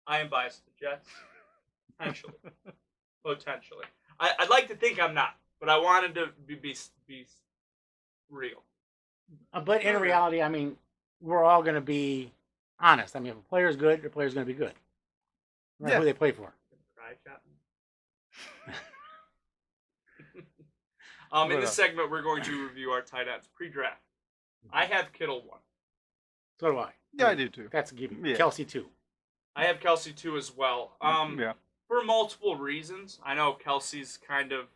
I am biased to the Jets. Potentially. Potentially. I'd like to think I'm not, but I wanted to be real. But in Okay. reality, I mean, we're all going to be honest. I mean, if a player's good, the player's going to be good. No matter Yeah. who they play for. Cry, Chapman. In But, this segment, we're going to review our tight ends pre-draft. I have Kittle 1. So do I. Yeah, I do too. That's a given. Yeah. Kelsey 2. I have Kelsey 2 as well. Yeah. For multiple reasons. I know Kelsey's kind of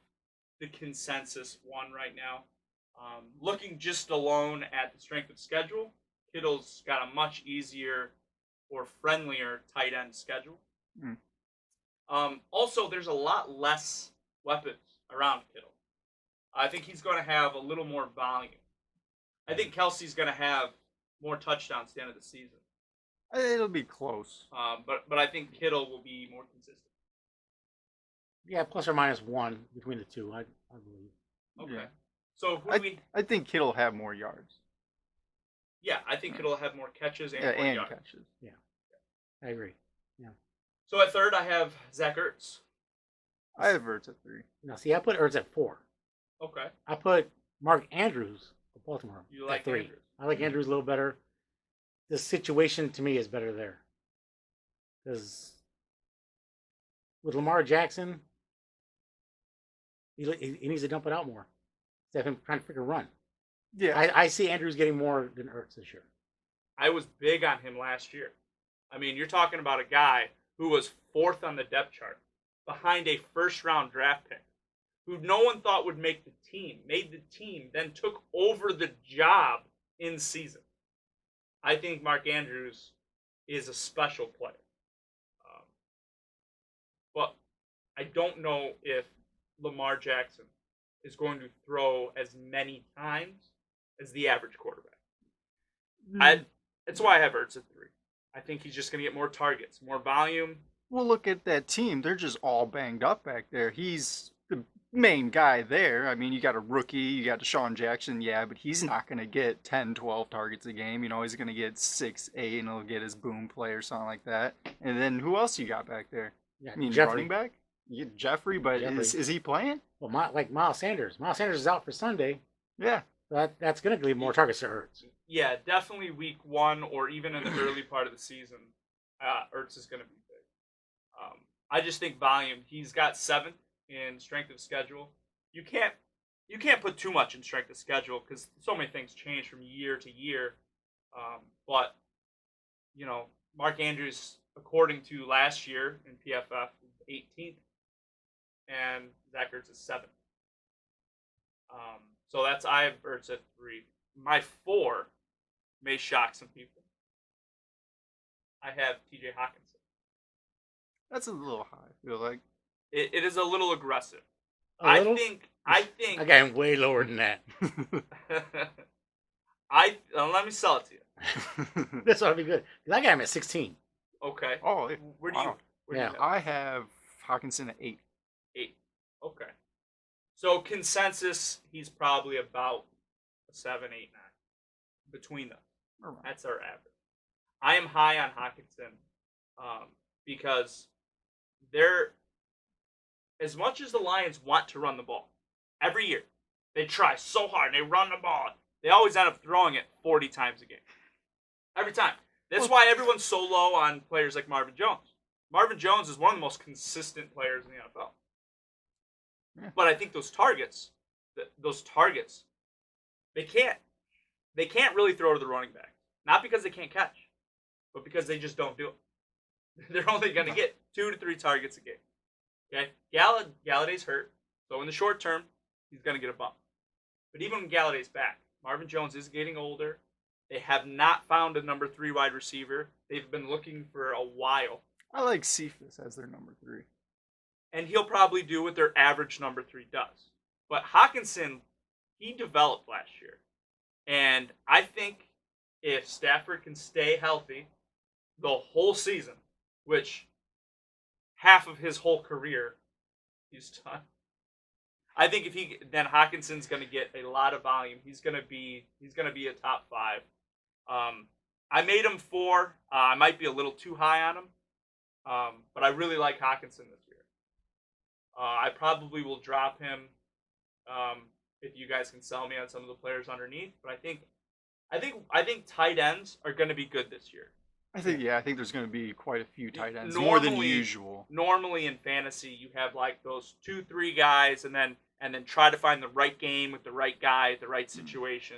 the consensus one right now. Looking just alone at the strength of schedule, Kittle's got a much easier or friendlier tight end schedule. Mm. Also, there's a lot less weapons around Kittle. I think he's going to have a little more volume. I think Kelsey's going to have more touchdowns at the end of the season. It'll be close. But I think Kittle will be more consistent. Yeah, plus or minus 1 between the two, I believe. Okay. Yeah. So who do we? I think Kittle will have more yards. Yeah, I think Kittle will have more catches and Yeah, more and yards. catches. Yeah, I agree. Yeah. So at third, I have Zach Ertz. I have Ertz at 3. Now, see, I put Ertz at 4. Okay. I put Mark Andrews of Baltimore You at like 3. Andrews? I like Andrews a little better. The situation to me is better there. Because with Lamar Jackson, he needs to dump it out more. Instead of him trying to freaking run. Yeah. I see Andrews getting more than Ertz this year. I was big on him last year. I mean, you're talking about a guy who was 4th on the depth chart behind a first-round draft pick who no one thought would make the team, made the team, then took over the job in season. I think Mark Andrews is a special player. But I don't know if Lamar Jackson is going to throw as many times as the average quarterback. That's why I have Ertz at 3. I think he's just going to get more targets, more volume. Well, look at that team. They're just all banged up back there. He's the main guy there. I mean, you got a rookie, you got Deshaun Jackson, yeah, but he's not going to get 10, 12 targets a game. You know, he's going to get 6, 8, and he'll get his boom play or something like that. And then who else you got back there? Yeah, I mean, Jeffrey. running back? You get Jeffrey, but Jeffrey. Is he playing? Well, like Miles Sanders. Miles Sanders is out for Sunday. Yeah. So that's going to leave more targets to Ertz. Yeah, definitely week 1 or even in the early part of the season, Ertz is going to be big. I just think volume. He's got 7th in strength of schedule. You can't put too much in strength of schedule because so many things change from year to year. But you know, Mark Andrews, according to last year in PFF, is 18th, and Zach Ertz is 7th. So I have Ertz at 3. My 4 may shock some people. I have T.J. Hawkinson. That's a little high, I feel like. It is a little aggressive. A little? I think. I got him way lower than that. Let me sell it to you. This ought to be good. I got him at 16. Okay. Oh, Where do you? wow. Where do you Yeah. have? I have Hawkinson at 8. 8. Okay. So consensus, he's probably about a 7, 8, 9 between them. Around. That's our average. I am high on Hawkinson because they're, as much as the Lions want to run the ball every year, they try so hard and they run the ball. They always end up throwing it 40 times a game. Every time. That's why everyone's so low on players like Marvin Jones. Marvin Jones is one of the most consistent players in the NFL. Yeah. But I think those targets, they can't really throw to the running back. Not because they can't catch, but because they just don't do it. They're only going to get 2 to 3 targets a game. Okay, Galladay's hurt, so in the short term, he's going to get a bump. But even when Galladay's back, Marvin Jones is getting older. They have not found a number 3 wide receiver. They've been looking for a while. I like Cephas as their number 3. And he'll probably do what their average number 3 does. But Hawkinson, he developed last year. And I think if Stafford can stay healthy the whole season, which half of his whole career he's done, I think then Hawkinson's going to get a lot of volume. He's going to be a top 5. I made him 4. I might be a little too high on him. But I really like Hawkinson this year. I probably will drop him if you guys can sell me on some of the players underneath. But I think tight ends are going to be good this year. I think there's going to be quite a few tight ends, Normally, more than usual. Normally in fantasy, you have like those 2-3 guys, and then try to find the right game with the right guy at the right situation.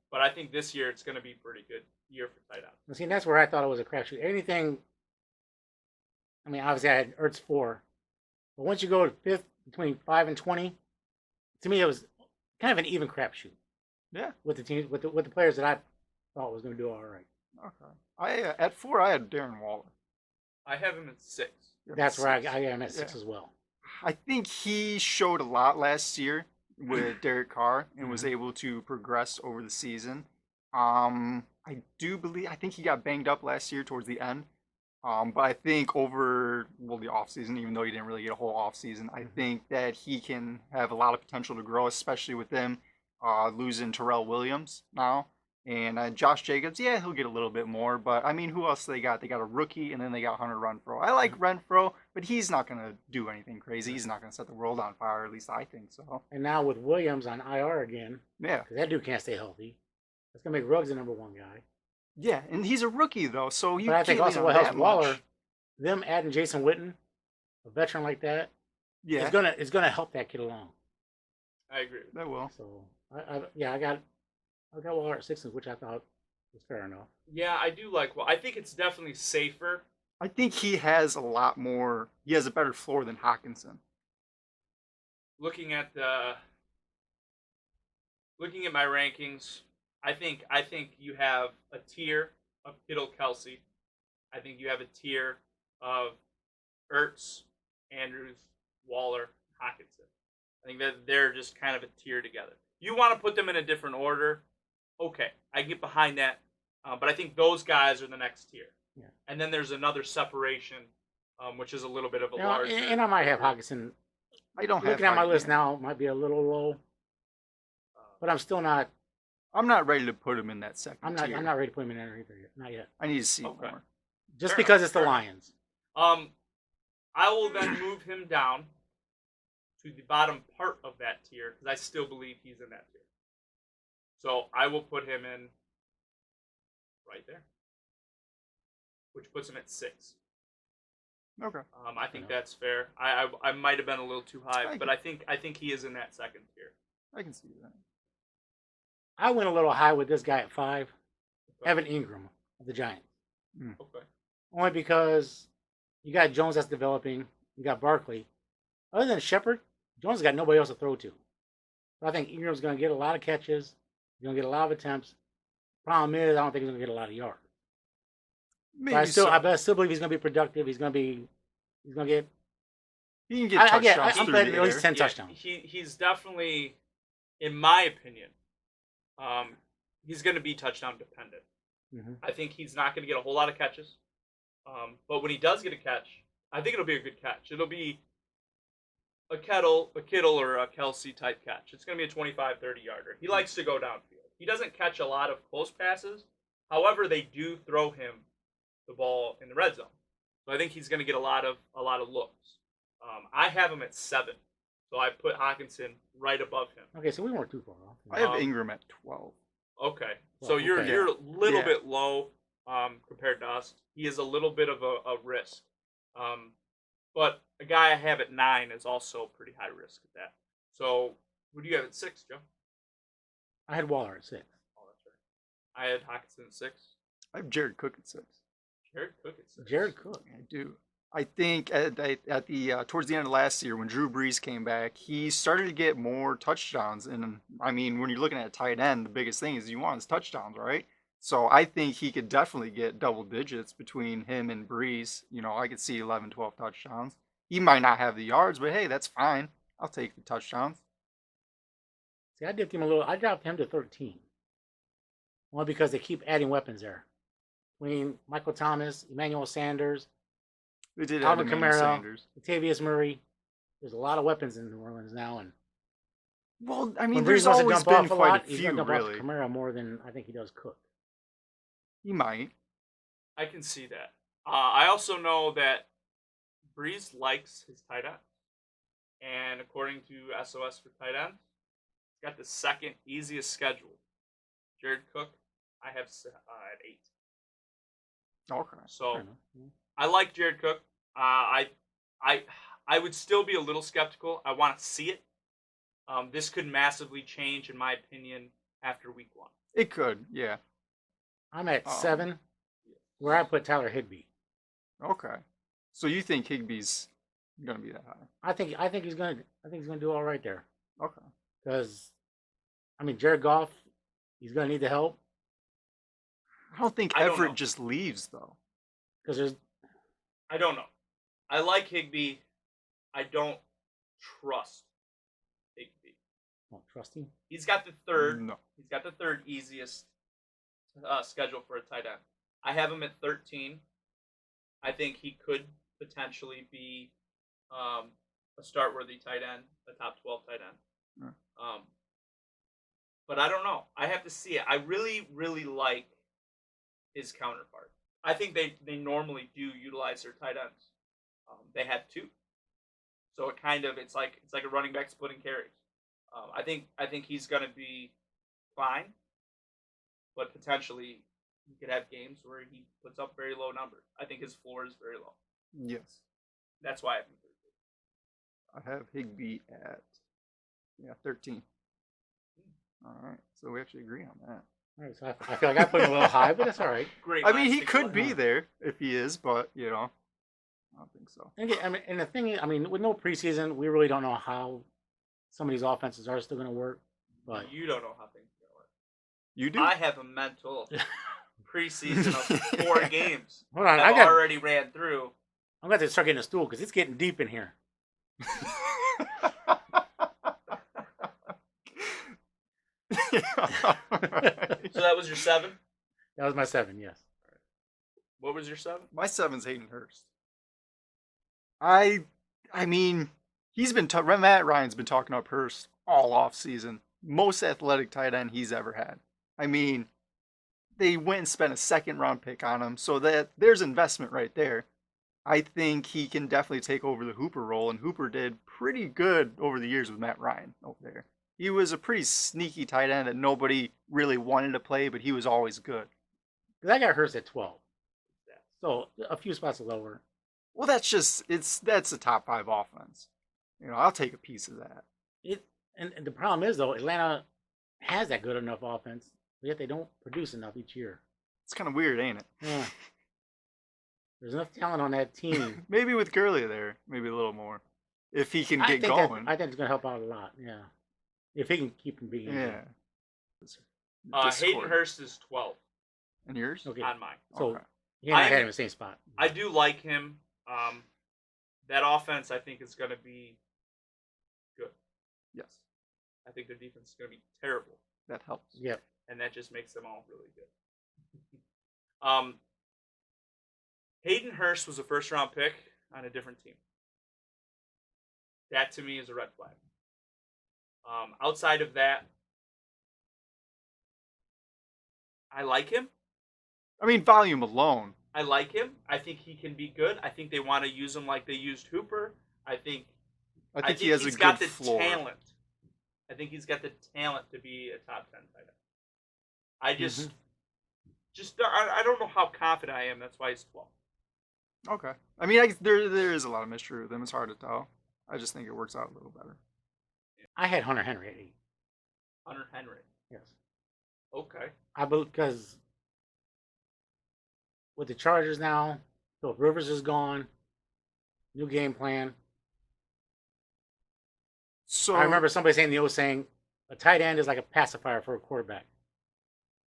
But I think this year it's going to be a pretty good year for tight ends. Well, see, that's where I thought it was a crapshoot. Anything. I mean, obviously I had Ertz 4, but once you go to 5th between 5 and 20, to me it was kind of an even crapshoot. Yeah. With the teams, with the players that I thought was going to do all right. Okay. At 4, I had Darren Waller. I have him at 6. That's where I am at 6 as well. I think he showed a lot last year with Derek Carr and was able to progress over the season. I think he got banged up last year towards the end. But I think over the offseason, even though he didn't really get a whole offseason, I think that he can have a lot of potential to grow, especially with them losing Terrell Williams now. And Josh Jacobs, yeah, he'll get a little bit more. But, I mean, who else they got? They got a rookie, and then they got Hunter Renfrow. I like Renfrow, but he's not going to do anything crazy. He's not going to set the world on fire, at least I think so. And now with Williams on IR again, yeah, because that dude can't stay healthy. That's going to make Ruggs the number 1 guy. Yeah, and he's a rookie, though, so you But I think can't also lean on what helps that Waller, much. them adding Jason Witten, a veteran like that, Yeah, it's gonna help that kid along. I agree. that will. So I got Waller at 6, which I thought was fair enough. Yeah, I do like. Well, I think it's definitely safer. I think he has a lot more. He has a better floor than Hawkinson. Looking at my rankings, I think you have a tier of Kittle, Kelsey. I think you have a tier of Ertz, Andrews, Waller, Hawkinson. I think that they're just kind of a tier together. You want to put them in a different order, okay, I get behind that. But I think those guys are the next tier. Yeah. And then there's another separation, which is a little bit of a larger. And I might have Hawkinson. I don't have. Looking at my list now, might be a little low, but I'm still not. I'm not ready to put him in that second tier. I'm not ready to put him in there either yet. Not yet. I need to see more. Just Fair because enough. it's the Lions. I will then move him down to the bottom part of that tier because I still believe he's in that tier. So I will put him in right there, which puts him at 6. Okay. I think that's fair. I might have been a little too high, but I think he is in that second tier. I can see that. I went a little high with this guy at 5, Evan Ingram of the Giants. Okay. Only because you got Jones that's developing, you got Barkley. Other than Shepard, Jones has got nobody else to throw to. So I think Ingram's going to get a lot of catches. He's going to get a lot of attempts. Problem is, I don't think he's going to get a lot of yards. Maybe but I still believe he's going to be productive. He's going to get. He can get touchdowns I'm through betting the at least air. 10 touchdowns. He's definitely, in my opinion, he's going to be touchdown dependent. Mm-hmm. I think he's not going to get a whole lot of catches. But when he does get a catch, I think it'll be a good catch. It'll be a Kittle or a Kelsey type catch. It's going to be a 25, 30-yarder. He likes to go downfield. He doesn't catch a lot of close passes. However, they do throw him the ball in the red zone. So I think he's going to get a lot of looks. I have him at 7. So I put Hawkinson right above him. Okay, so we weren't too far off. I have Ingram at 12. Okay. So you're a little bit low compared to us. He is a little bit of a risk. But a guy I have at 9 is also pretty high risk at that. So who do you have at 6, Joe? I had Waller at 6. Oh, that's right. I had Hawkinson at 6. I have Jared Cook at 6. Jared Cook at 6. Jared Cook. I do. I think at the towards the end of last year when Drew Brees came back, he started to get more touchdowns. And I mean, when you're looking at a tight end, the biggest thing is you want his touchdowns, right? So I think he could definitely get double digits between him and Brees. You know, I could see 11, 12 touchdowns. He might not have the yards, but hey, that's fine. I'll take the touchdowns. See, I dipped him a little. I dropped him to 13. Only because they keep adding weapons there. Between Michael Thomas, Emmanuel Sanders, They did Alvin add Emmanuel Kamara, Sanders. Latavius Murray. There's a lot of weapons in New Orleans now, and Well, I mean, when there's Brees wants to always dump been off a quite lot, a he's few, going to dump really. off Kamara more than I think he does Cook. He might. I can see that. I also know that Breeze likes his tight end, and according to SOS for tight end, he's got the second easiest schedule. Jared Cook, I have at 8. Okay. So Fair enough. Yeah. I like Jared Cook. I I I would still be a little skeptical. I want to see it. This could massively change, in my opinion, after week 1. It could, yeah. I'm at Um, 7, where I put Tyler Higbee. Okay. So you think Higbee's gonna be that high? I think he's gonna do all right there. Okay. Because I mean, Jared Goff, he's gonna need the help I don't think I don't Everett know. just leaves though. because there's I don't know. I like Higbee. I don't trust Higbee. trust him. He's got the third. No. He's got the third easiest schedule for a tight end. I have him at 13. I think he could potentially be a start-worthy tight end, a top 12 tight end. Mm. But I don't know. I have to see it. I really, really like his counterpart. I think they normally do utilize their tight ends. They have 2, so it's like a running back splitting carries. I think he's going to be fine, but potentially he could have games where he puts up very low numbers. I think his floor is very low. Yes. That's why I have him 13. I have Higbee at 13. All right. So we actually agree on that. All right, so I feel like I put him a little high, but that's all right. Great. I mean, minds he think could alike. be there if he is, but I don't think so. And again, I mean, and the thing is, I mean, with no preseason, we really don't know how some of these offenses are still going to work. But You don't know how things are going to work. You do? I have a mental preseason of 4 games hold on, that already ran through. I'm going to start getting a stool because it's getting deep in here. So that was your 7? That was my 7, yes. What was your 7? My 7's Hayden Hurst. I mean, Matt Ryan's been talking up Hurst all off season. Most athletic tight end he's ever had. I mean, they went and spent a 2nd-round pick on him, so that there's investment right there. I think he can definitely take over the Hooper role, and Hooper did pretty good over the years with Matt Ryan over there. He was a pretty sneaky tight end that nobody really wanted to play, but he was always good. Because I got Hurst at 12. So a few spots lower. Well, that's a top 5 offense. I'll take a piece of that. And the problem is, though, Atlanta has that good enough offense, but yet they don't produce enough each year. It's kind of weird, ain't it? Yeah. There's enough talent on that team. Maybe with Gurley there, maybe a little more. If he can get I going. think it's going to help out a lot, yeah. If he can keep from being injured. Yeah. Hayden Hurst is 12 And yours? Okay. on mine. So Okay. he and I had him in the same spot. I do like him. That offense, I think, is going to be good. Yes. I think their defense is going to be terrible, That helps. Yep. and that just makes them all really good. Hayden Hurst was a first-round pick on a different team. That, to me, is a red flag. Outside of that, I like him. I mean, volume alone. I like him. I think he can be good. I think they want to use him like they used Hooper. I think he has he's a got good the floor. talent. I think he's got the talent to be a top 10 tight end. I just I don't know how confident I am. That's why he's 12. Okay. I mean, there is a lot of mystery with him. It's hard to tell. I just think it works out a little better. I had Hunter Henry at 8. Hunter Henry. Yes. Okay. Because with the Chargers now, Philip Rivers is gone. New game plan. So I remember somebody saying a tight end is like a pacifier for a quarterback.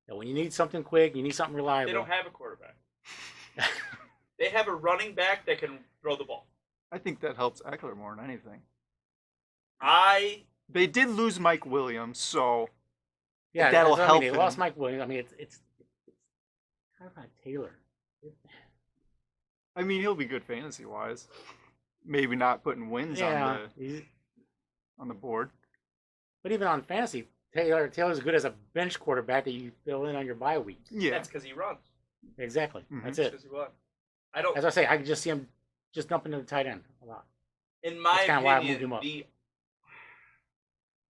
That when you need something quick, you need something reliable. They don't have a quarterback. They have a running back that can throw the ball. I think that helps Eckler more than anything. They did lose Mike Williams, so yeah, that'll that's what help I mean. They lost him. Mike Williams. I mean, it's kind of like Taylor. I mean, he'll be good fantasy wise. Maybe not putting wins on the board. But even on fantasy, Taylor's good as a bench quarterback that you fill in on your bye weeks. Yeah. That's because he runs. Exactly. Mhm. That's That's it. because he runs. I don't. As I say, I can just see him just dumping to the tight end a lot. In my That's kinda why I moved opinion, him up.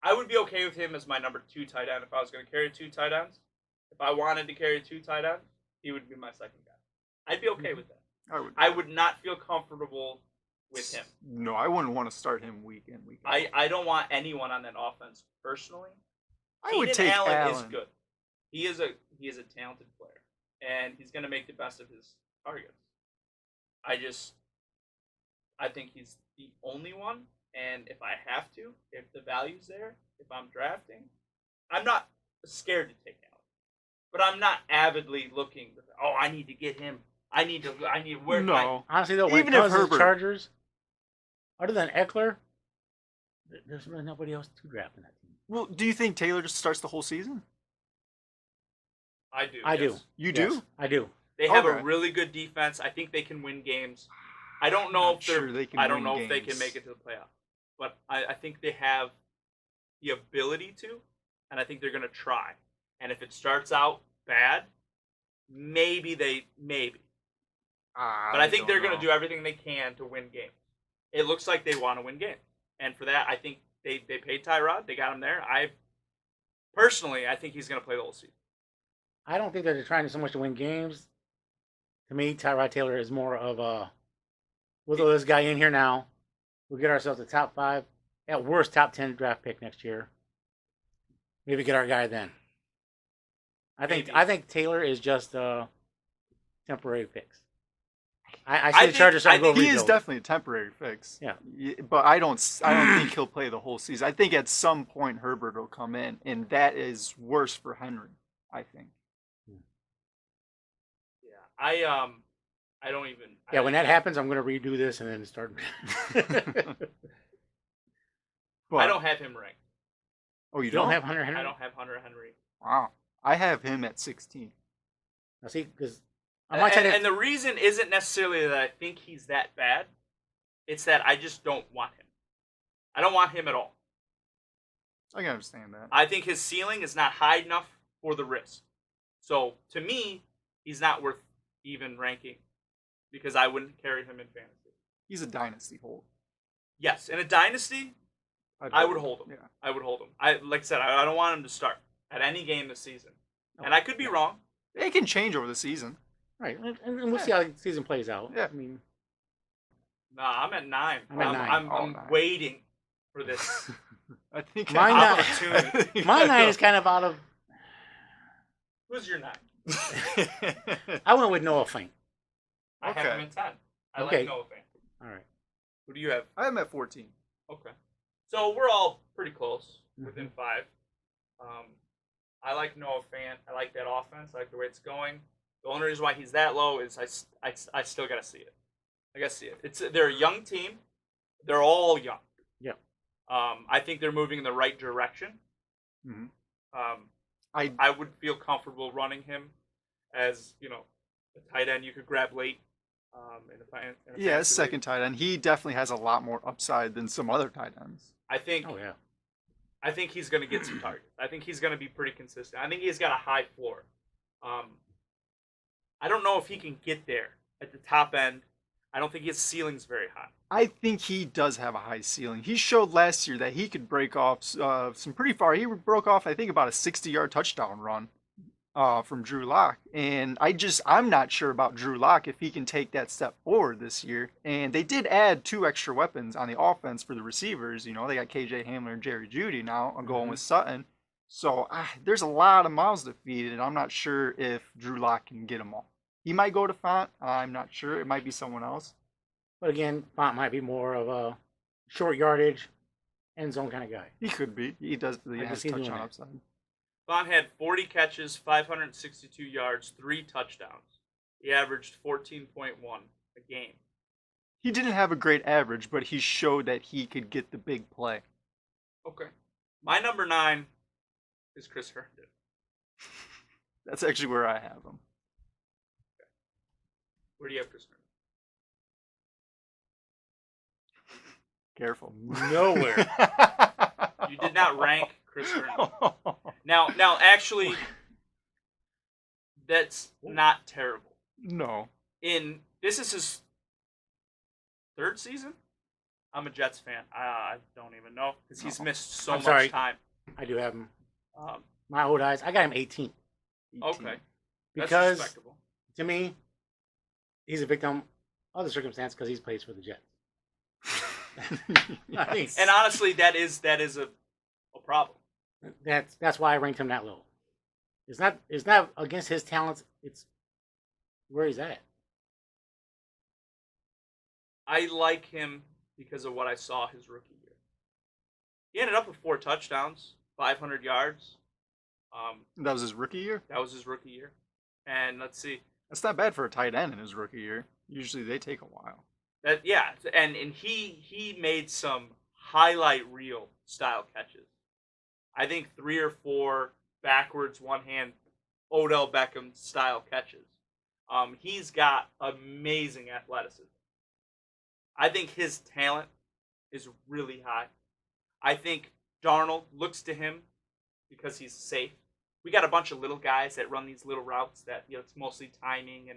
I would be okay with him as my number 2 tight end if I was going to carry 2 tight ends. If I wanted to carry 2 tight ends, he would be my second guy. I'd be okay with that. I would not feel comfortable with him. No, I wouldn't want to start him week in, week out. I don't want anyone on that offense personally. I would Keenan take Allen is Allen. good. He is a talented player, and he's going to make the best of his targets. I think he's the only one, and if I have to, if the value's there, if I'm drafting, I'm not scared to take Allen, but I'm not avidly looking. Oh, I need to get him. I need where? No. Honestly, though, when Even it if comes to the Herbert- Chargers, other than Eckler, there's really nobody else to draft in that team. Well, do you think Taylor just starts the whole season? I do. I do. You Yes, do? I do. They have Okay. a really good defense. I think they can win games. I don't know Not if they're. sure they can I don't win know if they can games. make it to the playoffs, but I think they have the ability to, and I think they're going to try. And if it starts out bad, maybe. But I think they're going to do everything they can to win games. It looks like they want to win games, and for that, I think they paid Tyrod. They got him there. Personally, I think he's going to play the whole season. I don't think that they're trying so much to win games. To me, Tyrod Taylor is more of a, we'll throw this guy in here now. We'll get ourselves a top 5, at worst top 10 draft pick next year. Maybe get our guy then. Maybe. I think Taylor is just a temporary fix. I I see the think- Chargers starting to go I think He is rebuild. definitely a temporary fix. Yeah. But I don't think he'll play the whole season. I think at some point Herbert will come in, and that is worse for Henry, I think. Yeah, I don't even. Yeah, when that happens, I'm going to redo this and then start. But, I don't have him ranked. Oh, you You don't don't? have Hunter Henry? I don't have Hunter Henry. Wow. I have him at 16. Now, see, because And the reason isn't necessarily that I think he's that bad. It's that I just don't want him. I don't want him at all. I can understand that. I think his ceiling is not high enough for the risk. So to me, he's not worth even ranking because I wouldn't carry him in fantasy. He's a dynasty hold. Yes, in a dynasty, I would hold him. Yeah. I would hold him. Like I said, I don't want him to start at any game this season. Oh, And I could be wrong. It can change over the season. right, and we'll see how the season plays out. Yeah. I mean, Nah, I'm at 9. I'm at 9. I'm Oh, 9. waiting for this. I think Mine not- opportunity. my 9 is kind of out of. Who's your 9? I went with Noah Fant. I have Okay. him at 10. I Okay. like Noah Fant. All right. Who do you have? I have him at 14. Okay. So we're all pretty close, Mm-hmm. within 5. I like Noah Fant. I like that offense. I like the way it's going. The only reason why he's that low is I still got to see it. I got to see it. They're a young team. They're all young. Yeah. I think they're moving in the right direction. Mhm. I would feel comfortable running him as, a tight end you could grab late. In a Yeah, fantasy league. second tight end. He definitely has a lot more upside than some other tight ends. I think Oh yeah. I think he's going to get some targets. I think he's going to be pretty consistent. I think he's got a high floor. I don't know if he can get there at the top end. I don't think his ceiling's very high. I think he does have a high ceiling. He showed last year that he could break off some pretty far. He broke off, I think, about a 60-yard touchdown run from Drew Lock. And I'm not sure about Drew Lock if he can take that step forward this year. And they did add 2 extra weapons on the offense for the receivers. They got KJ Hamler and Jerry Jeudy now. I'm going with Sutton. So there's a lot of mouths to feed, and I'm not sure if Drew Lock can get them all. He might go to Font. I'm not sure. It might be someone else. But again, Font might be more of a short yardage, end zone kind of guy. He could be. He does. He can has see him doing touchdown that. upside. Vaughn had 40 catches, 562 yards, 3 touchdowns. He averaged 14.1 a game. He didn't have a great average, but he showed that he could get the big play. Okay. My number 9 is Chris Herndon. That's actually where I have him. Where do you have Chris Herndon? Careful. Nowhere. You did not rank Chris Herndon. Now, actually, that's not terrible. No. In this is his third season. I'm a Jets fan. I don't even know because he's missed so I'm much sorry. time. I do have him. Um, My old eyes. I got him 18 okay, that's because respectable. to me, he's a victim of the circumstance because he's plays for the Jets. I mean, And honestly, that is a problem. that's why I ranked him that low. It's not against his talents. It's where he's at. I like him because of what I saw his rookie year. He ended up with 4 touchdowns, 500 yards. That was his rookie year? That was his rookie year. And let's see. That's not bad for a tight end in his rookie year. Usually they take a while. And he made some highlight reel style catches. I think 3 or 4 backwards, one hand Odell Beckham style catches. He's got amazing athleticism. I think his talent is really high. I think Darnold looks to him because he's safe. We got a bunch of little guys that run these little routes that it's mostly timing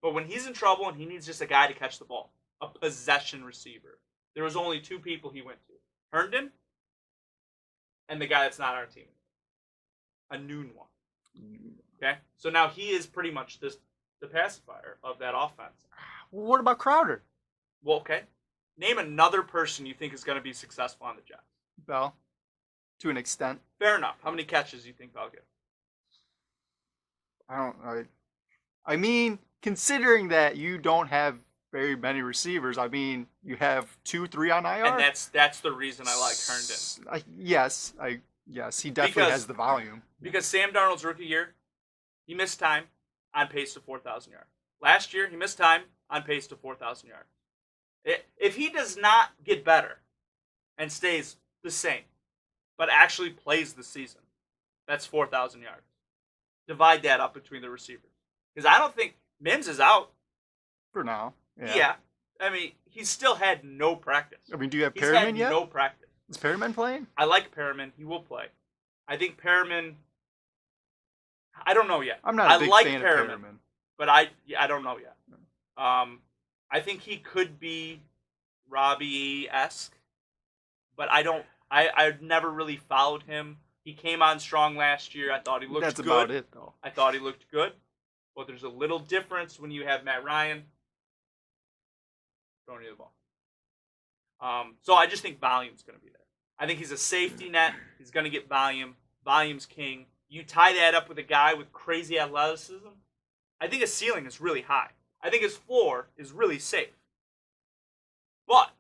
but when he's in trouble and he needs just a guy to catch the ball, a possession receiver. There was only 2 people he went to. Herndon and the guy that's not on our team. A noon one. Okay? So now he is pretty much the pacifier of that offense. Well, what about Crowder? Well, okay. Name another person you think is going to be successful on the Jets. Bell, to an extent. Fair enough. How many catches do you think Bell get? I mean, considering that you don't have very many receivers, I mean, you have 2, 3 on IR. And that's the reason I like Herndon. Yes, he definitely has the volume. Because Sam Darnold's rookie year, he missed time on pace to 4,000 yards. Last year, he missed time on pace to 4,000 yards. If he does not get better and stays the same, but actually plays the season, that's 4,000 yards. Divide that up between the receivers. Because I don't think Mims is out. For now. Yeah. I mean, he's still had no practice. I mean, do you have He's Perriman had yet? no practice. Is Perriman playing? I like Perriman. He will play. I think Perriman. I don't know yet. I'm not a big fan of Perriman. But I don't know yet. I think he could be Robbie-esque, but I've never really followed him. He came on strong last year. I thought he looked good. That's about it, though. I thought he looked good. But there's a little difference when you have Matt Ryan throwing you the ball. So I just think volume's going to be there. I think he's a safety net. He's going to get volume. Volume's king. You tie that up with a guy with crazy athleticism, I think his ceiling is really high. I think his floor is really safe. But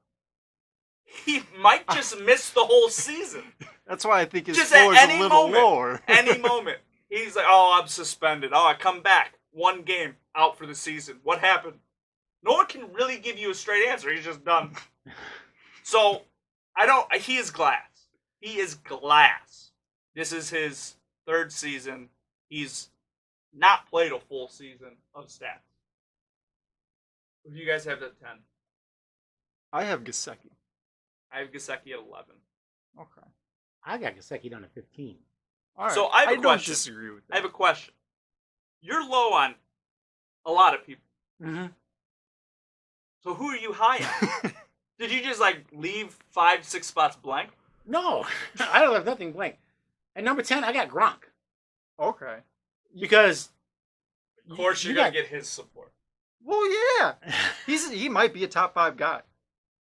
he might just miss the whole season. That's why I think his Just floor at is a little lower. Any moment. He's like, oh, I'm suspended. Oh, I come back. 1 game out for the season. What happened? No one can really give you a straight answer. He's just done. So, he is glass. He is glass. This is his 3rd season. He's not played a full season of stats. Who do you guys have at 10? I have Gesicki. I have Gesicki at 11. Okay. I got Gesicki down to 15. All right. So I have a don't question. disagree with that. I have a question. You're low on a lot of people. Mm-hmm. So who are you high on? Did you just leave 5, 6 spots blank? No, I don't have nothing blank. At number 10, I got Gronk Okay. because Of course, you're going to get his support. Well, yeah. He might be a top 5 guy.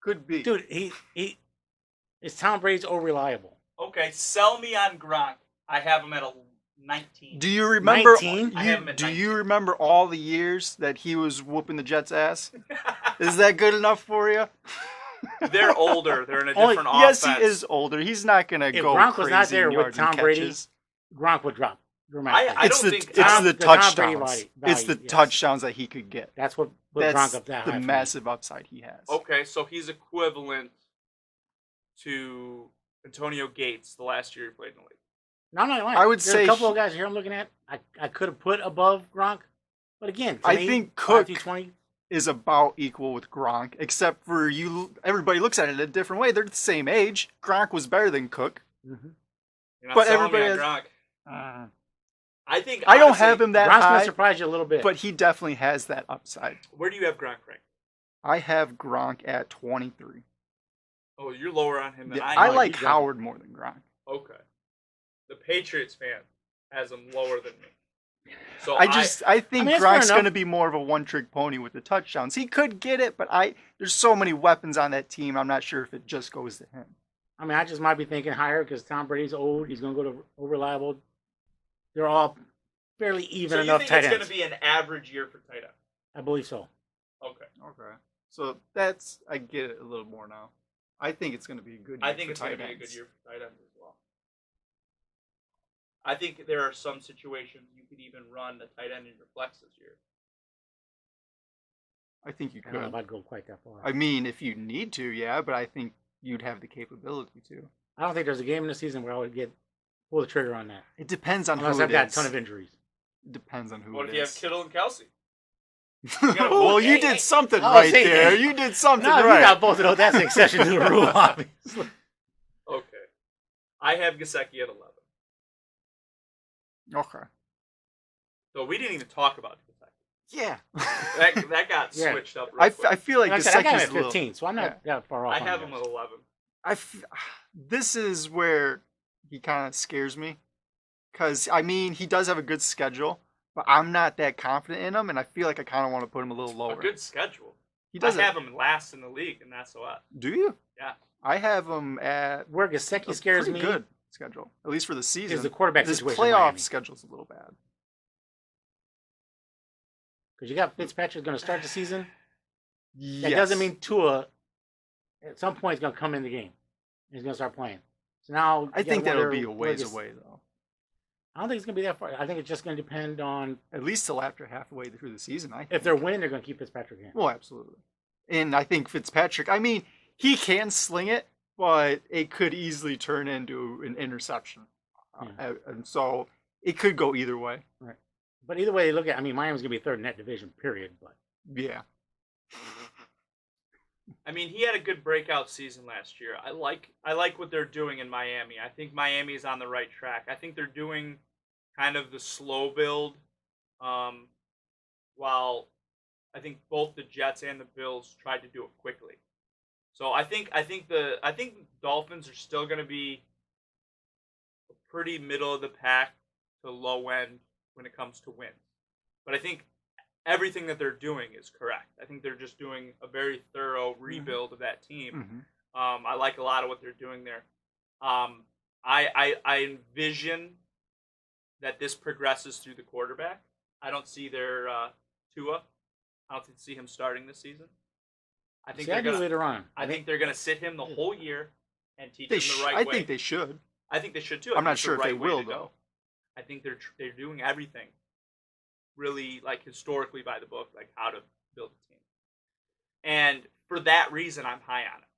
Could be. Dude, he is Tom Brady's over reliable. Okay, sell me on Gronk. I have him at a 19. Do you remember? 19? I have him at Do 19. you remember all the years that he was whooping the Jets' ass? Is that good enough for you? They're older. They're in a Only- different Yes, offense. he is older. He's not gonna If go Gronk crazy was not there in with yards and Tom Brady, catches. Gronk would drop dramatically. I It's don't the think it's the Tom Brady touchdowns. value, It's the yes. touchdowns that he could get. That's what That's Gronk up that the high. for me. massive upside he has. Okay, so he's equivalent to Antonio Gates the last year he played in the league. No, I'm not lying. I would There's say a couple he- of guys here I'm looking at. I could have put above Gronk, but again, to I me, think Cook 20 is about equal with Gronk, except for you. Everybody looks at it a different way. They're the same age. Gronk was better than Cook. Mm-hmm. You're not But selling me everybody on Gronk. I think I don't honestly, have him that Gronk's going high, to surprise you a little bit. but he definitely has that upside. Where do you have Gronk ranked? I have Gronk at 23. Oh, you're lower on him than Yeah, I I am. like he's Howard more than Gronk. Okay. The Patriots fan has him lower than me. So I think mean, that's fair Gronk's enough. going to be more of a one-trick pony with the touchdowns. He could get it, but there's so many weapons on that team. I'm not sure if it just goes to him. I mean, I just might be thinking higher because Tom Brady's old. He's going to go to over-reliable. They're all fairly even so you enough think tight it's ends. going to be an average year for tight end? I believe so. Okay. Okay. So I get it a little more now. I think it's going to be a good year I think for it's going tight to be a ends. good year for tight ends as well. I think there are some situations you could even run a tight end in your flex this year. I think you I don't know could. if I'd go quite that far. I mean, if you need to, yeah, but I think you'd have the capability to. I don't think there's a game in the season where I would pull the trigger on that. It depends on Unless who I've it got a is. ton of injuries. It depends on who What it if you have is. Kittle and Kelsey? Well, you did something Oh, right see, there. You did something No, right. you got both of those. That's an exception to the rule, obviously. Okay. I have Gesicki at 11. Okay. So we didn't even talk about Gesicki. Yeah. That got Yeah. switched up real I quick. feel like Like I said, I got him Gesicki's at a little. 15, so I'm not that far off. I on have you him guys. at 11. This is where he kind of scares me. Because, I mean, he does have a good schedule, but I'm not that confident in him, and I feel like I kind of want to put him a little lower. A good schedule. He does I have him last in the league, and that's what. Do you? Yeah. I have him at Where Gesicki a scares pretty me good schedule, at least for the season. is the quarterback This situation. playoff schedule's a little bad. Because you got Fitzpatrick going to start the season. Yes. That doesn't mean Tua at some point is going to come in the game. He's going to start playing. So now I you think gotta that'll wonder be a where ways Ges- away, though. I don't think it's going to be that far. I think it's just going to depend on At least till after halfway through the season, I think. if they're winning, they're going to keep Fitzpatrick in. Well, absolutely. And I think Fitzpatrick, I mean, he can sling it, but it could easily turn into an interception. Yeah. And so it could go either way. Right. But either way, look at. I mean, Miami's going to be third in that division. Period. But Yeah. I mean, he had a good breakout season last year. I like what they're doing in Miami. I think Miami is on the right track. I think they're doing kind of the slow build, while I think both the Jets and the Bills tried to do it quickly. So I think the Dolphins are still going to be a pretty middle of the pack to low end when it comes to wins. But I think everything that they're doing is correct. I think they're just doing a very thorough rebuild of that team. Mm-hmm. I like a lot of what they're doing there. I envision that this progresses through the quarterback. I don't see their Tua. I don't see him starting this season. I think they're gonna, later on. I think they're going to sit him the whole year and teach They him the right way. I think they should. I think they should too. I I'm think not it's the sure if they right way will, to go. though. I think they're doing everything really like historically by the book, like how to build a team. And for that reason, I'm high on it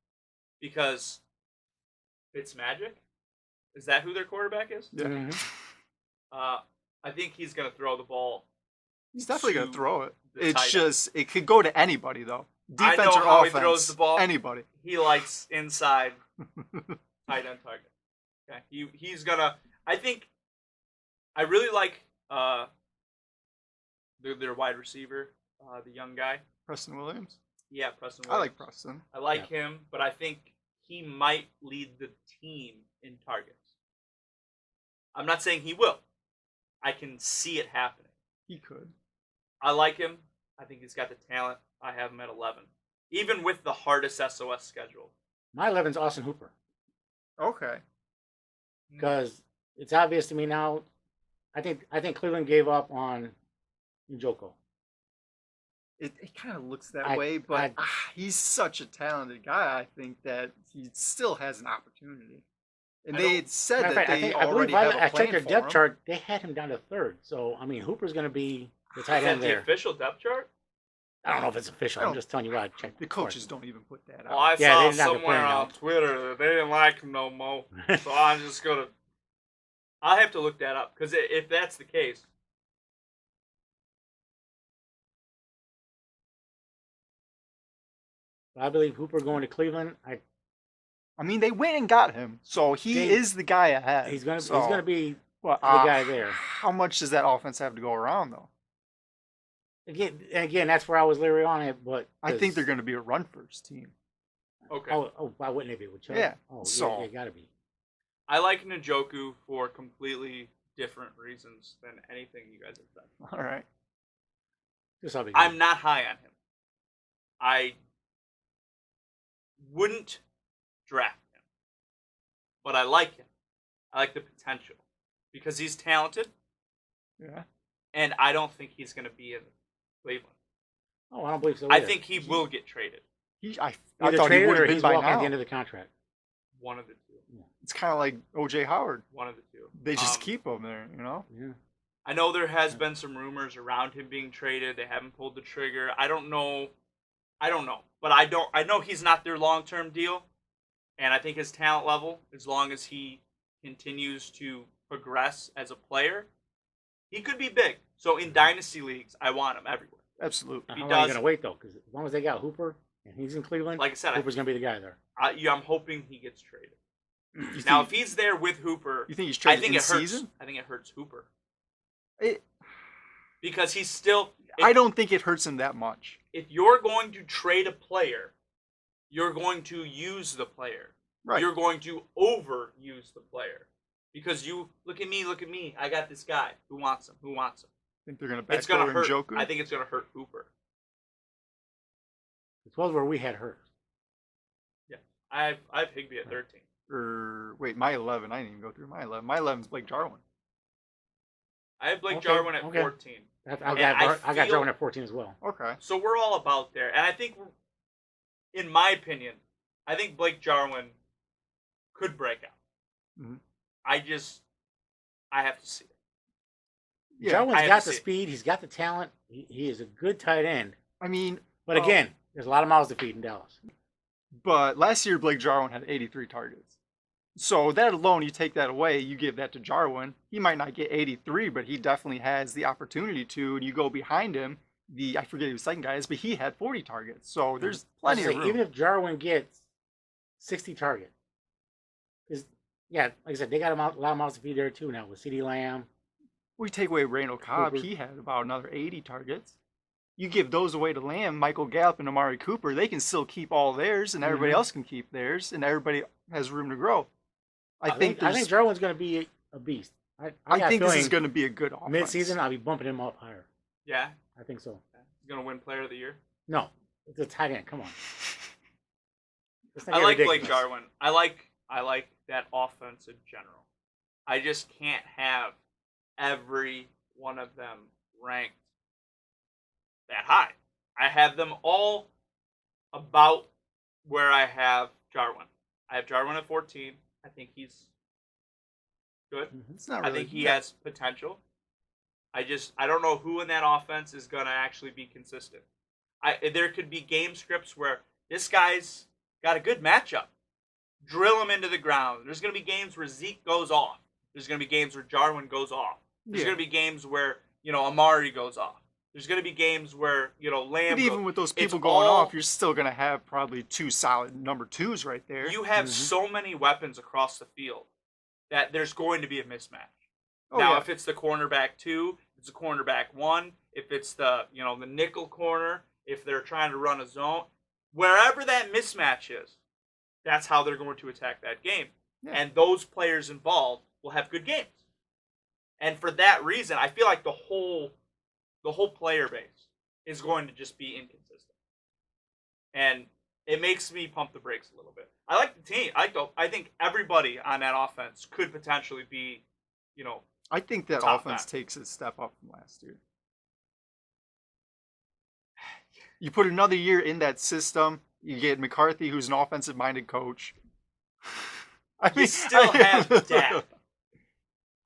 because it's magic. Is that who their quarterback is? Yeah. Mm-hmm. I think he's going to throw the ball. He's definitely going to to throw it. the It's tight just, it could go to anybody, though. I Defense know or how he offense. throws the ball. Anybody. He likes inside tight end target. Okay, he's gonna. I really like their wide receiver, the young guy. Preston Williams. Yeah, Preston I Williams. like Preston. I like him, but I think he might lead the team in targets. I'm not saying he will. I can see it happening. He could. I like him. I think he's got the talent. I have him at 11. Even with the hardest SOS schedule. My 11's Austin Hooper Okay. because it's obvious to me now. I think Cleveland gave up on Njoku. It kind of looks that way, but he's such a talented guy. I think that he still has an opportunity. And they had said that they already have a I plan checked their for depth him. chart. They had him down to third. So I mean, Hooper's going to be the tight Is that end the there. official depth chart? I don't know if it's official. I'm just telling you what I checked. The coaches don't even put that out. Well, I Yeah, saw they didn't have to somewhere plan it on out. Twitter that they didn't like him no more. So I'm just gonna. I have to look that up because if that's the case, I believe Hooper going to Cleveland. I mean, they went and got him, so he is the guy ahead. He's going So, to be But the guy there. how much does that offense have to go around, though? Again, that's where I was leery on it, but I think they're going to be a run-first team. Okay. Oh, why wouldn't they be with Chubb? Yeah, Oh, so- yeah, got to be. I like Njoku for completely different reasons than anything you guys have said. All right. Just how big I'm not high on him. I wouldn't draft him, but I like him. I like the potential because he's talented, Yeah. and I don't think he's going to be in Cleveland. Oh, I don't believe so. I either. think he will get traded. I Either thought he traded would or have been he's by walking at now. the end of the contract. One of the two. It's kind of like O.J. Howard. One of the two. They just keep him there, you know? Yeah. I know there has been some rumors around him being traded. They haven't pulled the trigger. I don't know, but I know he's not their long-term deal, and I think his talent level, as long as he continues to progress as a player, he could be big. So in dynasty leagues, I want him everywhere. Absolutely. He How long are you does. going to wait, though? Because as long as they got Hooper and he's in Cleveland, Like I said, Hooper's going to be the guy there. I'm hoping he gets traded. You Now, think, if he's there with Hooper, you think he's I traded think in it hurts. season? I think it hurts Hooper It, because he's still. I don't think it hurts him that much. If you're going to trade a player, you're going to use the player. Right. You're going to overuse the player because you look at me. I got this guy. Who wants him? Think they're going to It's gonna backdoor hurt. Njoku? I think it's gonna hurt Hooper. It's was where we had hurt. Yeah, I've Higbee at 13. Or wait, my 11. I didn't even go through my 11. My 11's Blake Jarwin. I have Blake Okay, Jarwin at okay. 14. I And got feel- Jarwin at 14 as well. Okay. So we're all about there, and I think, in my opinion, I think Blake Jarwin could break out. Mhm. I have to see it. Yeah. I Jarwin's have got to the see it. speed. He's got the talent. He is a good tight end. I mean, But again, there's a lot of mouths to feed in Dallas. but last year Blake Jarwin had 83 targets. So that alone, you take that away, you give that to Jarwin. He might not get 83, but he definitely has the opportunity to. And you go behind him, I forget who the second guy is, but he had 40 targets. So there's plenty of room. Even if Jarwin gets 60 targets, because yeah, like I said, they got a lot of mouths to feed there too now with CeeDee Lamb. We take away Randall Cobb, Cooper. he had about another 80 targets. You give those away to Lamb, Michael Gallup, and Amari Cooper, they can still keep all theirs, and everybody Mhm. else can keep theirs, and everybody has room to grow. I think Jarwin's going to be a beast. I I think this is feeling going to be a good offense. mid-season. I'll be bumping him up higher. Yeah, I think so. he's gonna win Player of the Year. No, it's a tight end. Come on. Let's not I get like Blake ridiculous. Jarwin. I like that offense in general. I just can't have every one of them ranked that high. I have them all about where I have Jarwin. I have Jarwin at 14. I think he's good. Mhm. It's not I really. think he has potential. I don't know who in that offense is going to actually be consistent. There could be game scripts where this guy's got a good matchup. Drill him into the ground. There's going to be games where Zeke goes off. There's going to be games where Jarwin goes off. There's Yeah. going to be games where, Amari goes off. There's going to be games where, Lamb But even goes. with those It's people going all- off, you're still going to have probably two solid number twos right there. You have Mhm. so many weapons across the field that there's going to be a mismatch. Oh, Now, yeah. if it's the cornerback 2, it's the cornerback 1, if it's the nickel corner, if they're trying to run a zone, wherever that mismatch is, that's how they're going to attack that game. Yeah. And those players involved will have good games. And for that reason, I feel like the whole player base is going to just be inconsistent. And it makes me pump the brakes a little bit. I like the team. I think everybody on that offense could potentially be, I think that top offense notch. takes a step up from last year. You put another year in that system, you get McCarthy, who's an offensive-minded coach. You still have Dak.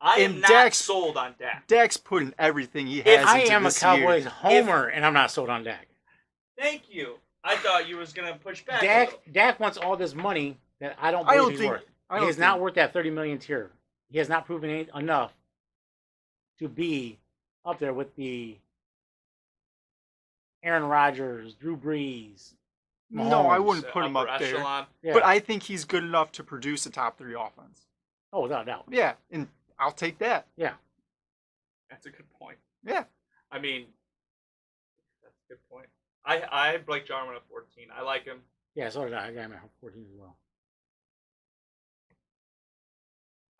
I am And not Dak's- sold on Dak. Dak's putting everything he has If into I am a this Cowboys year. homer, and I'm not sold on Dak. Thank you. I thought you was gonna push back. A little. Dak wants all this money that I don't I believe don't he's think. worth. I He don't is not think- worth that 30 million tier. He has not proven enough to be up there with the Aaron Rodgers, Drew Brees. No, I Mahomes. wouldn't put him Upper up there. echelon. Yeah. But I think he's good enough to produce a top 3 offense. Oh, without a doubt. Yeah, and I'll take that. Yeah. That's a good point. Yeah. I mean, that's a good point. I had Blake Jarwin at 14. I like him. Yeah, so did I. I got him at 14 as well.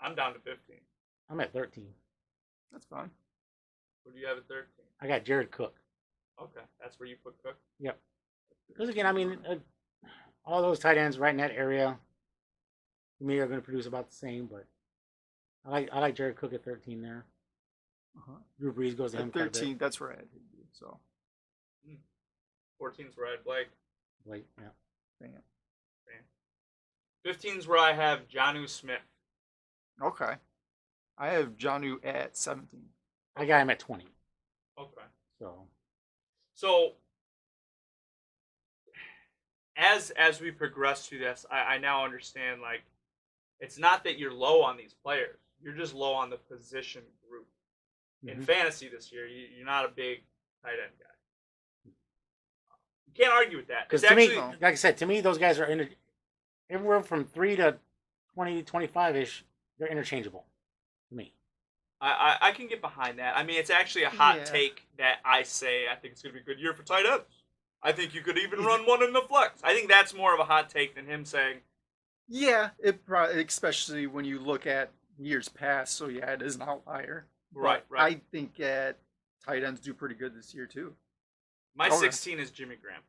I'm down to 15. I'm at 13. That's fine. What do you have at 13? I got Jared Cook. Okay, that's where you put Cook. Yep. Because again, I mean, all those tight ends right in that area, to me, are going to produce about the same. But I like Jared Cook at 13 there. Drew Brees goes to him At quite a bit. 13, that's where I had him. So 14's where I had Blake. Blake, yeah. Bam. 15's where I have Jonnu Smith. Okay. I have Jonnu at 17. I got him at 20. Okay. So as we progress through this, I now understand, like, it's not that you're low on these players. You're just low on the position group. In fantasy this year, you're not a big tight end guy. You can't argue with that. because It's to actually, me, like I said, to me, those guys are everywhere from 3 to 20, 25-ish. They're interchangeable to me. I can get behind that. I mean, it's actually a hot Yeah. take that I say I think it's going to be a good year for tight ends. I think you could even run one in the flex. I think that's more of a hot take than him saying, Yeah, it probably, especially when you look at years past. So yeah, it is an outlier. right. But I think tight ends do pretty good this year too. My Okay. 16 is Jimmy Graham.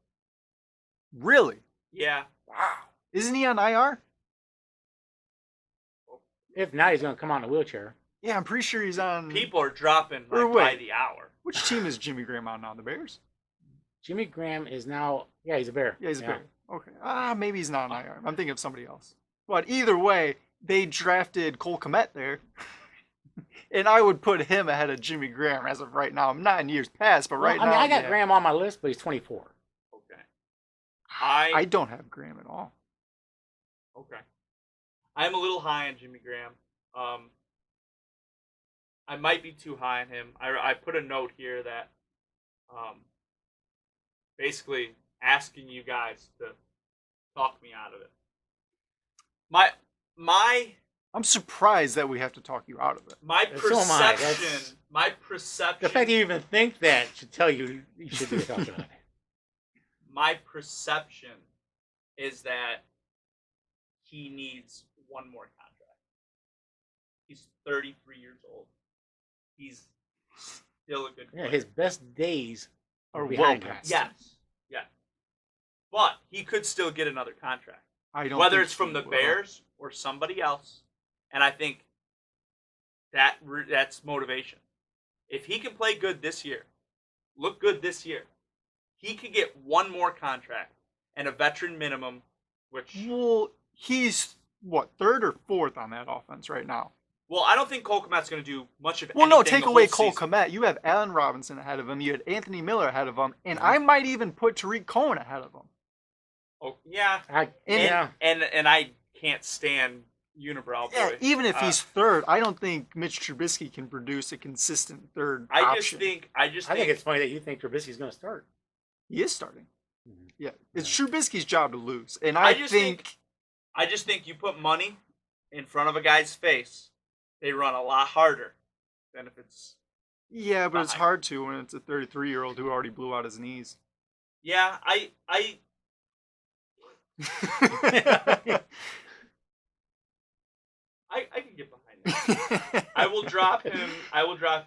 Really? Yeah. Wow. Isn't he on IR? If not, he's going to come out in a wheelchair. Yeah, I'm pretty sure he's on. People are dropping Or like by wait. the hour. Which team is Jimmy Graham on now? The Bears? Jimmy Graham is now, yeah, he's a Bear. Yeah, he's a Bear. Okay. Maybe he's not on IR. I'm thinking of somebody else. But either way, they drafted Cole Kmet there. And I would put him ahead of Jimmy Graham as of right now. I'm not in years past, but Well, right I now. mean, I got yeah. Graham on my list, but he's 24. Okay. I don't have Graham at all. Okay. I'm a little high on Jimmy Graham. I might be too high on him. I put a note here that basically asking you guys to talk me out of it. I'm surprised that we have to talk you out of it. My So am I. perception, my perception, The fact that you even think that should tell you you should be talking about it. my perception is that he needs one more contract. He's 33 years old. He's still a good Yeah, player. his best days Or are well behind him. past. Yes. But he could still get another contract. I don't Whether think it's from he the will. Bears or somebody else. And I think that's motivation. If he can play good this year, look good this year, he could get one more contract and a veteran minimum, which... Well, he's, what, third or fourth on that offense right now? Well, I don't think Cole Kmet's going to do much of Well, anything no, take the away whole Cole season. Kmet. You have Allen Robinson ahead of him. You had Anthony Miller ahead of him. And I might even put Tariq Cohen ahead of him. Oh, yeah. Yeah. And I can't stand Unibrow. Yeah, boy. even if he's third, I don't think Mitch Trubisky can produce a consistent third I just option. think I think it's funny that you think Trubisky's going to start. He is starting. Mhm. Yeah, it's Trubisky's job to lose. And I I just think think you put money in front of a guy's face, they run a lot harder than if it's... yeah, but it's Fine. hard to when it's a 33-year-old who already blew out his knees. Yeah, I can get behind that. I will drop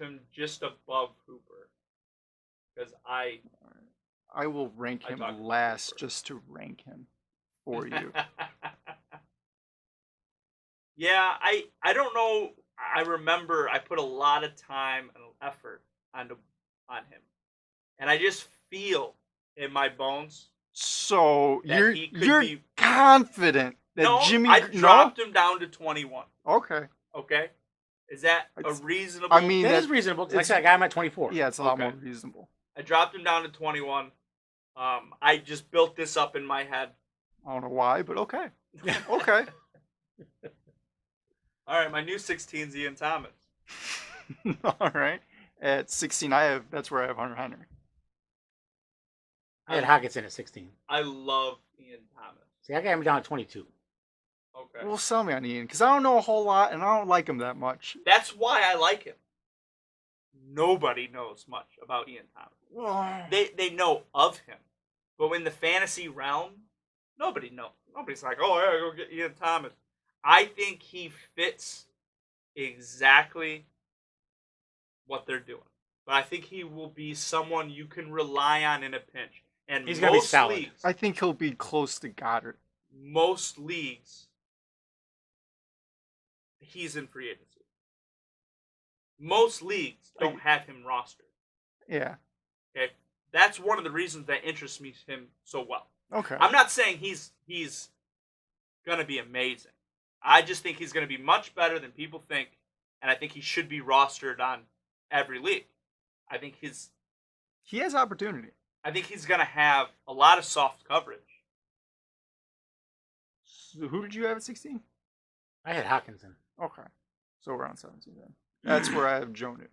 him just above Hooper because I will rank him talked about last Hooper. just to rank him for you. Yeah, I don't know. I remember I put a lot of time and effort on him, and I just feel in my bones. So That you're be... confident that No, Jimmy I dropped him down to 21. Okay. Okay, is that a It's- reasonable? I mean, That that- is reasonable. Like I it's- said, I got him at 24. Yeah, it's a lot Okay. more reasonable. I dropped him down to 21. I just built this up in my head. I don't know why, but okay. Okay. All right, my new 16's Ian Thomas. All right. At 16, that's where I have Hunter Henry. I had Hockenson at 16. I love Ian Thomas. See, I got him down at 22. Okay. Well, sell me on Ian because I don't know a whole lot and I don't like him that much. That's why I like him. Nobody knows much about Ian Thomas. Well, They know of him, but in the fantasy realm, nobody knows. Nobody's like, oh, yeah, go get Ian Thomas. I think he fits exactly what they're doing, but I think he will be someone you can rely on in a pinch. And He's gonna be solid. leagues, I think he'll be close to Goddard. most leagues, he's in free agency. Most leagues don't have him rostered. Yeah. Okay, that's one of the reasons that interests me him so well. Okay. I'm not saying he's gonna be amazing. I just think he's gonna be much better than people think, and I think he should be rostered on every league. I think He has opportunity. he's gonna have a lot of soft coverage. So who did you have at 16? I had Hawkinson. Okay. So we're on 17 then. That's where I have Jonah.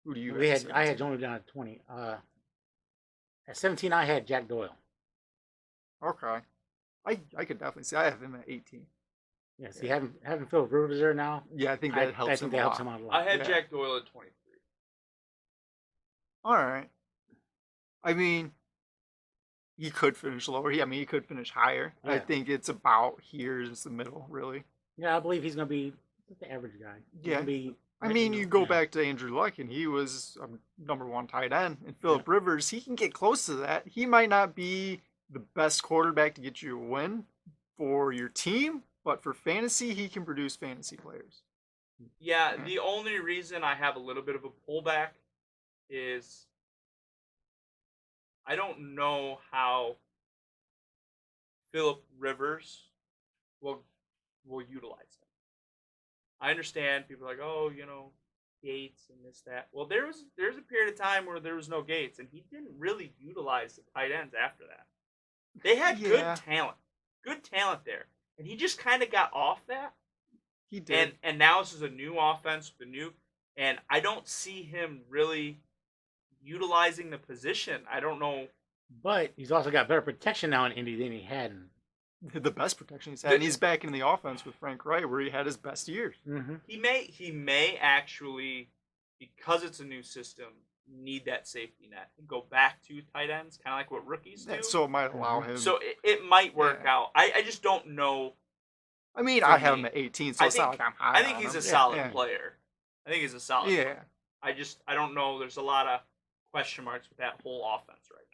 Who do you have? I had Jonah down at 20. At 17, I had Jack Doyle. Okay. I could definitely see. I have him at 18. Yeah, see, having Philip Rivers there now, Yeah, I think that helps him a lot. him out a lot. I had Yeah. Jack Doyle at 23. All right. I mean, he could finish lower. He could finish higher. I Yeah. think it's about here is the middle, really. Yeah, I believe he's going to be the average guy. He's Yeah. gonna be I right mean, in you the- go yeah. back to Andrew Luck, and he was a #1 tight end. And Philip Rivers, he can get close to that. He might not be the best quarterback to get you a win for your team, but for fantasy, he can produce fantasy players. Yeah, the only reason I have a little bit of a pullback is I don't know how Philip Rivers will utilize him. I understand people are like, oh, Gates and this, that. Well, there's a period of time where there was no Gates, and he didn't really utilize the tight ends after that. They had Yeah. good talent there, and he just kind of got off that. He did. And now this is a new offense with and I don't see him really utilizing the position. I don't know. But he's also got better protection now in Indy than he had. The best protection he's had. And he's back in the offense with Frank Wright, where he had his best years. Mm-hmm. He may actually, because it's a new system, need that safety net and go back to tight ends, kind of like what rookies do. So it might allow him. So it might work out. I just don't know. I mean, for I have me, him at 18, so it's not like I'm high. I think on he's him. a solid Yeah. player. I think he's a solid player. Yeah. I don't know. There's a lot of question marks with that whole offense right